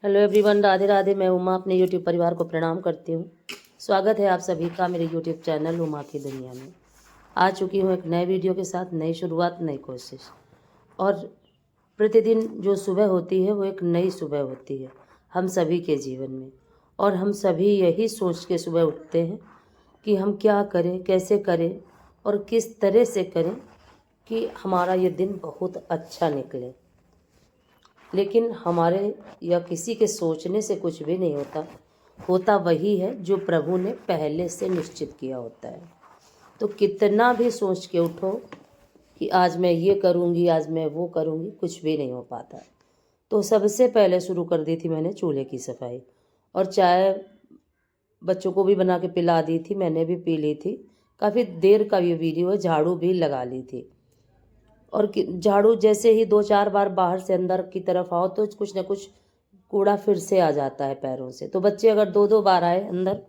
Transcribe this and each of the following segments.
Hello everyone, Radhe Radhe. मैं उमा अपने YouTube परिवार को प्रणाम करती हूँ। स्वागत है आप सभी का मेरे यूट्यूब चैनल उमा की दुनिया में। आ चुकी हूँ एक नए वीडियो के साथ, नई शुरुआत, नई कोशिश। और प्रतिदिन जो सुबह होती है वो एक नई सुबह होती है हम सभी के जीवन में। और हम सभी यही सोच के सुबह उठते हैं कि हम क्या करें, कैसे करें और किस तरह से करें कि हमारा ये दिन बहुत अच्छा निकले। लेकिन हमारे या किसी के सोचने से कुछ भी नहीं होता। होता वही है जो प्रभु ने पहले से निश्चित किया होता है। तो कितना भी सोच के उठो कि आज मैं ये करूँगी, आज मैं वो करूँगी, कुछ भी नहीं हो पाता। तो सबसे पहले शुरू कर दी थी मैंने चूल्हे की सफाई। और चाय बच्चों को भी बना के पिला दी थी, मैंने भी पी ली थी। काफ़ी देर का ये वीडियो है। झाड़ू भी लगा ली थी। और झाड़ू जैसे ही 2-4 बार बाहर से अंदर की तरफ आओ तो कुछ ना कुछ कूड़ा फिर से आ जाता है पैरों से। तो बच्चे अगर 2-2 बार आए अंदर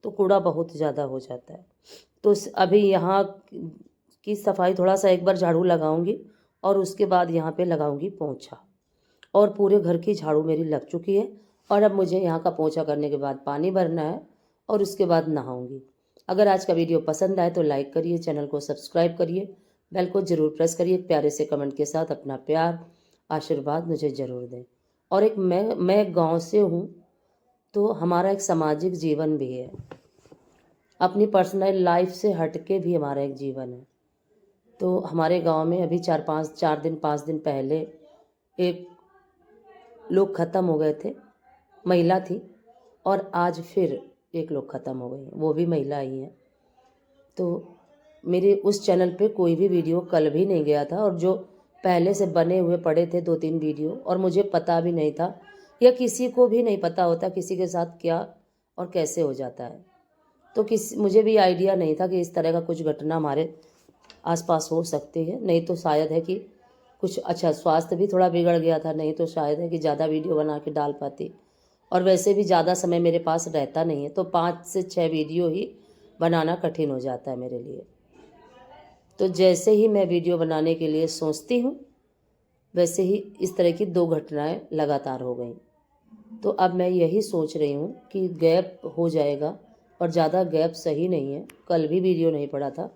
तो कूड़ा बहुत ज़्यादा हो जाता है। तो अभी यहाँ की सफाई थोड़ा सा एक बार झाड़ू लगाऊंगी और उसके बाद यहाँ पे लगाऊंगी पोंछा। और पूरे घर की झाड़ू मेरी लग चुकी है। और अब मुझे यहाँ का पोंछा करने के बाद पानी भरना है और उसके बाद नहाऊंगी। अगर आज का वीडियो पसंद आए तो लाइक करिए, चैनल को सब्सक्राइब करिए, बेल को ज़रूर प्रेस करिए। प्यारे से कमेंट के साथ अपना प्यार आशीर्वाद मुझे ज़रूर दें। और एक मैं गांव से हूँ तो हमारा एक सामाजिक जीवन भी है। अपनी पर्सनल लाइफ से हटके भी हमारा एक जीवन है। तो हमारे गांव में अभी 5 दिन पहले एक लोग ख़त्म हो गए थे, महिला थी। और आज फिर एक लोग ख़त्म हो गए, वो भी महिला ही हैं। तो मेरे उस चैनल पे कोई भी वीडियो कल भी नहीं गया था। और जो पहले से बने हुए पड़े थे 2-3 वीडियो, और मुझे पता भी नहीं था या किसी को भी नहीं पता होता किसी के साथ क्या और कैसे हो जाता है। तो मुझे भी आइडिया नहीं था कि इस तरह का कुछ घटना हमारे आसपास हो सकती है। नहीं तो शायद है कि कुछ अच्छा स्वास्थ्य भी थोड़ा बिगड़ गया था, नहीं तो शायद है कि ज़्यादा वीडियो बना के डाल पाती। और वैसे भी ज़्यादा समय मेरे पास रहता नहीं है, तो 5 से 6 वीडियो ही बनाना कठिन हो जाता है मेरे लिए। तो जैसे ही मैं वीडियो बनाने के लिए सोचती हूँ वैसे ही इस तरह की 2 घटनाएं लगातार हो गई। तो अब मैं यही सोच रही हूँ कि गैप हो जाएगा, और ज़्यादा गैप सही नहीं है। कल भी वीडियो नहीं पड़ा था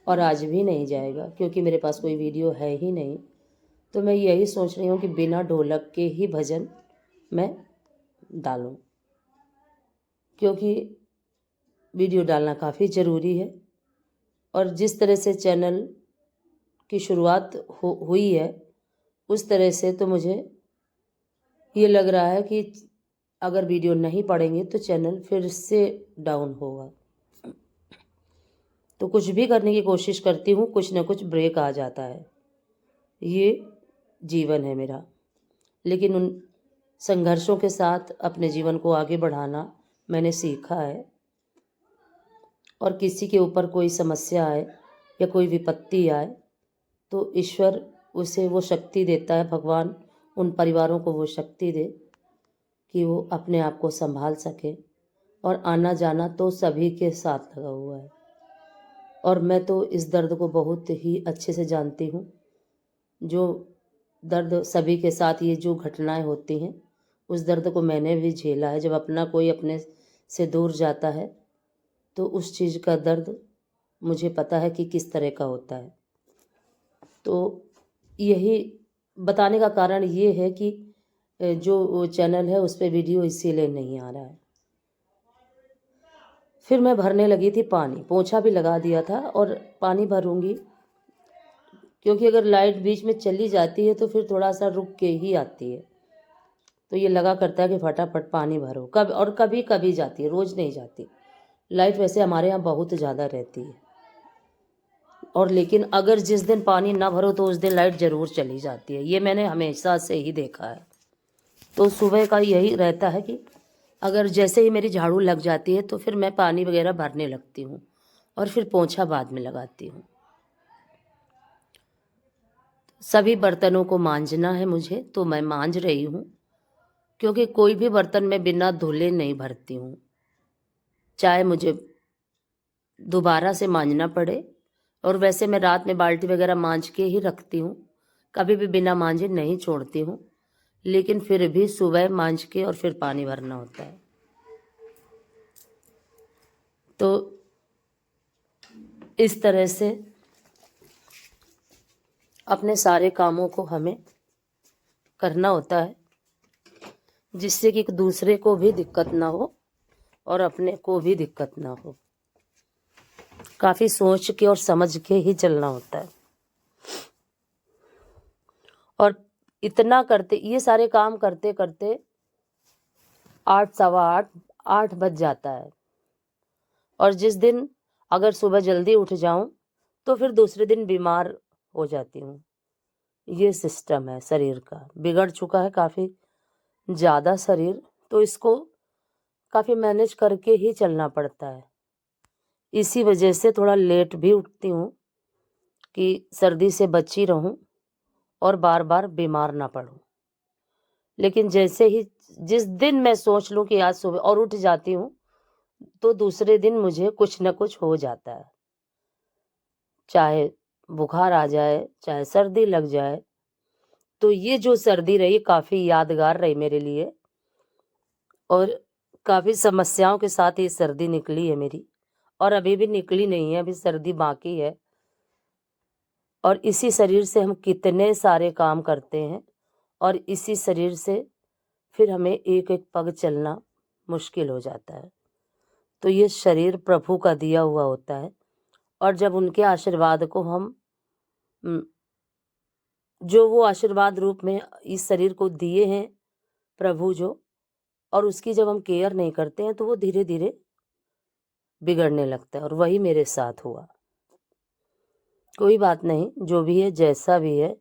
और आज भी नहीं जाएगा क्योंकि मेरे पास कोई वीडियो है ही नहीं। तो मैं यही सोच रही हूँ कि बिना ढोलक के ही भजन मैं डालूँ, क्योंकि वीडियो डालना काफ़ी ज़रूरी है। और जिस तरह से चैनल की शुरुआत हुई है उस तरह से तो मुझे ये लग रहा है कि अगर वीडियो नहीं पड़ेंगे तो चैनल फिर से डाउन होगा। तो कुछ भी करने की कोशिश करती हूँ, कुछ ना कुछ ब्रेक आ जाता है। ये जीवन है मेरा। लेकिन उन संघर्षों के साथ अपने जीवन को आगे बढ़ाना मैंने सीखा है। और किसी के ऊपर कोई समस्या आए या कोई विपत्ति आए तो ईश्वर उसे वो शक्ति देता है, भगवान उन परिवारों को वो शक्ति दे कि वो अपने आप को संभाल सके। और आना जाना तो सभी के साथ लगा हुआ है। और मैं तो इस दर्द को बहुत ही अच्छे से जानती हूँ। जो दर्द सभी के साथ ये जो घटनाएं होती हैं उस दर्द को मैंने भी झेला है। जब अपना कोई अपने से दूर जाता है तो उस चीज़ का दर्द मुझे पता है कि किस तरह का होता है। तो यही बताने का कारण ये है कि जो चैनल है उस पर वीडियो इसीलिए नहीं आ रहा है। फिर मैं भरने लगी थी पानी, पोंछा भी लगा दिया था और पानी भरूंगी, क्योंकि अगर लाइट बीच में चली जाती है तो फिर थोड़ा सा रुक के ही आती है। तो ये लगा करता है कि फटाफट पानी भरो। कभी कभी जाती है, रोज़ नहीं जाती लाइट। वैसे हमारे यहाँ बहुत ज़्यादा रहती है। और लेकिन अगर जिस दिन पानी ना भरो तो उस दिन लाइट ज़रूर चली जाती है। ये मैंने हमेशा से ही देखा है। तो सुबह का यही रहता है कि अगर जैसे ही मेरी झाड़ू लग जाती है तो फिर मैं पानी वगैरह भरने लगती हूँ और फिर पोंछा बाद में लगाती हूँ। सभी बर्तनों को मांजना है मुझे, तो मैं मांज रही हूँ, क्योंकि कोई भी बर्तन मैं बिना धुले नहीं भरती हूँ, चाहे मुझे दोबारा से मांजना पड़े। और वैसे मैं रात में बाल्टी वगैरह मांज के ही रखती हूँ, कभी भी बिना मांजे नहीं छोड़ती हूँ। लेकिन फिर भी सुबह मांज के और फिर पानी भरना होता है। तो इस तरह से अपने सारे कामों को हमें करना होता है, जिससे कि एक दूसरे को भी दिक्कत ना हो और अपने को भी दिक्कत ना हो। काफ़ी सोच के और समझ के ही चलना होता है। और इतना करते, ये सारे काम करते करते 8 सवा 8 बज जाता है। और जिस दिन अगर सुबह जल्दी उठ जाऊं तो फिर दूसरे दिन बीमार हो जाती हूँ। ये सिस्टम है शरीर का, बिगड़ चुका है काफ़ी ज़्यादा शरीर, तो इसको काफ़ी मैनेज करके ही चलना पड़ता है। इसी वजह से थोड़ा लेट भी उठती हूँ कि सर्दी से बची रहूं और बार बार बीमार ना पड़ूं। लेकिन जैसे ही जिस दिन मैं सोच लूं कि आज सुबह और उठ जाती हूँ, तो दूसरे दिन मुझे कुछ न कुछ हो जाता है। चाहे बुखार आ जाए, चाहे सर्दी लग जाए। तो ये जो सर्दी रही काफ़ी यादगार रही मेरे लिए, और काफ़ी समस्याओं के साथ ये सर्दी निकली है मेरी, और अभी भी निकली नहीं है, अभी सर्दी बाकी है। और इसी शरीर से हम कितने सारे काम करते हैं, और इसी शरीर से फिर हमें एक एक पग चलना मुश्किल हो जाता है। तो ये शरीर प्रभु का दिया हुआ होता है, और जब उनके आशीर्वाद को हम जो वो आशीर्वाद रूप में इस शरीर को दिए हैं प्रभु जो, और उसकी जब हम केयर नहीं करते हैं तो वो धीरे धीरे बिगड़ने लगता है। और वही मेरे साथ हुआ। कोई बात नहीं, जो भी है जैसा भी है,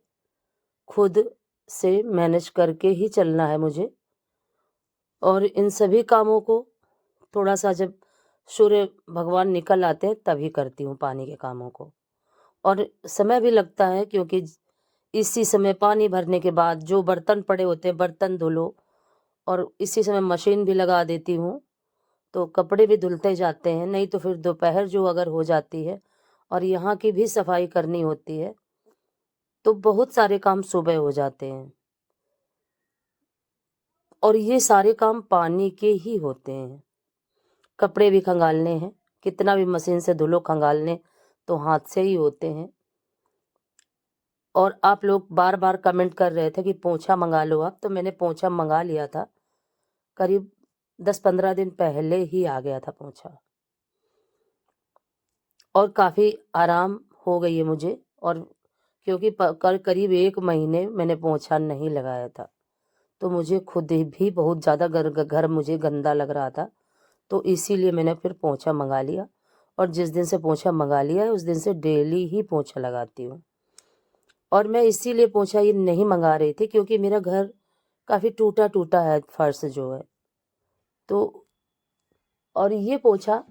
खुद से मैनेज करके ही चलना है मुझे। और इन सभी कामों को थोड़ा सा जब सूर्य भगवान निकल आते हैं तभी करती हूँ, पानी के कामों को। और समय भी लगता है, क्योंकि इसी समय पानी भरने के बाद जो बर्तन पड़े होते हैं बर्तन धुलो, और इसी समय मशीन भी लगा देती हूँ, तो कपड़े भी धुलते जाते हैं। नहीं तो फिर दोपहर जो अगर हो जाती है और यहाँ की भी सफाई करनी होती है, तो बहुत सारे काम सुबह हो जाते हैं। और ये सारे काम पानी के ही होते हैं। कपड़े भी खंगालने हैं, कितना भी मशीन से धुलो खंगालने तो हाथ से ही होते हैं। और आप लोग बार बार कमेंट कर रहे थे कि पोंछा मंगा लो आप, तो मैंने पोंछा मंगा लिया था, करीब 10-15 दिन पहले ही आ गया था पोंछा, और काफ़ी आराम हो गई है मुझे। और क्योंकि करीब 1 महीने मैंने पोंछा नहीं लगाया था, तो मुझे खुद भी बहुत ज़्यादा घर मुझे गंदा लग रहा था, तो इसीलिए मैंने फिर पोंछा मंगा लिया। और जिस दिन से पोंछा मंगा लिया है उस दिन से डेली ही पोंछा लगाती हूँ। और मैं इसीलिए पोंछा ये नहीं मंगा रही थी क्योंकि मेरा घर काफ़ी टूटा टूटा है, फर्श जो है तो। और ये पोंछा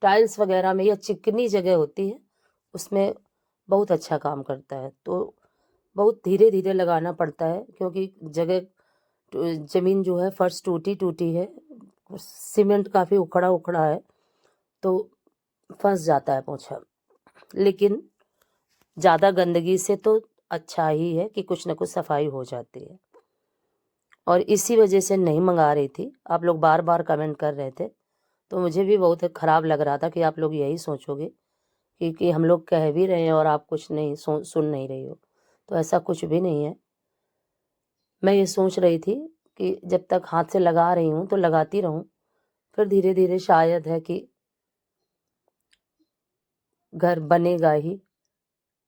टाइल्स वगैरह में या चिकनी जगह होती है उसमें बहुत अच्छा काम करता है। तो बहुत धीरे धीरे लगाना पड़ता है, क्योंकि ज़मीन जो है फर्श टूटी टूटी है, सीमेंट काफ़ी उखड़ा उखड़ा है, तो फंस जाता है पोंछा। लेकिन ज़्यादा गंदगी से तो अच्छा ही है कि कुछ ना कुछ सफाई हो जाती है। और इसी वजह से नहीं मंगा रही थी। आप लोग बार बार कमेंट कर रहे थे, तो मुझे भी बहुत ख़राब लग रहा था कि आप लोग यही सोचोगे कि हम लोग कह भी रहे हैं और आप कुछ नहीं सुन नहीं रही हो। तो ऐसा कुछ भी नहीं है। मैं ये सोच रही थी कि जब तक हाथ से लगा रही हूँ तो लगाती रहूँ, फिर धीरे धीरे शायद है कि घर बनेगा ही।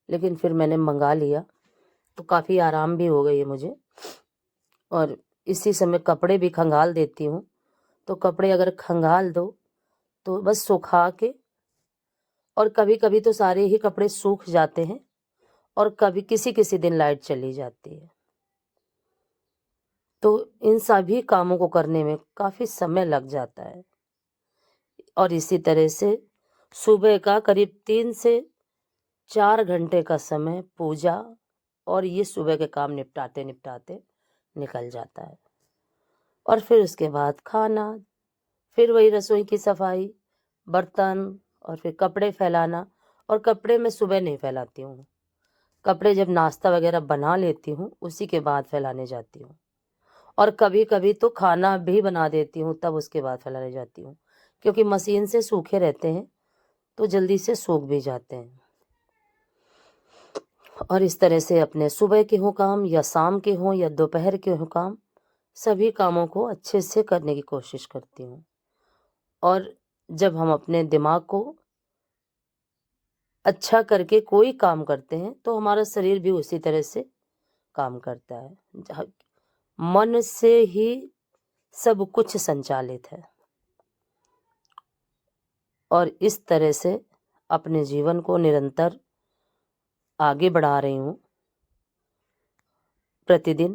लेकिन फिर मैंने मंगा लिया, तो काफ़ी आराम भी हो गई है मुझे। और इसी समय कपड़े भी खंगाल देती हूँ, तो कपड़े अगर खंगाल दो तो बस सुखा के, और कभी कभी तो सारे ही कपड़े सूख जाते हैं, और कभी किसी किसी दिन लाइट चली जाती है। तो इन सभी कामों को करने में काफ़ी समय लग जाता है। और इसी तरह से सुबह का करीब 3 से 4 घंटे का समय पूजा और ये सुबह के काम निपटाते निपटाते निकल जाता है। और फिर उसके बाद खाना, फिर वही रसोई की सफाई, बर्तन, और फिर कपड़े फैलाना। और कपड़े मैं सुबह नहीं फैलाती हूँ, कपड़े जब नाश्ता वगैरह बना लेती हूँ उसी के बाद फैलाने जाती हूँ। और कभी कभी तो खाना भी बना देती हूँ, तब उसके बाद फैलाने जाती हूँ, क्योंकि मशीन से सूखे रहते हैं तो जल्दी से सूख भी जाते हैं। और इस तरह से अपने सुबह के हों काम या शाम के हों या दोपहर के हों काम, सभी कामों को अच्छे से करने की कोशिश करती हूँ। और जब हम अपने दिमाग को अच्छा करके कोई काम करते हैं तो हमारा शरीर भी उसी तरह से काम करता है। मन से ही सब कुछ संचालित है। और इस तरह से अपने जीवन को निरंतर आगे बढ़ा रही हूँ। प्रतिदिन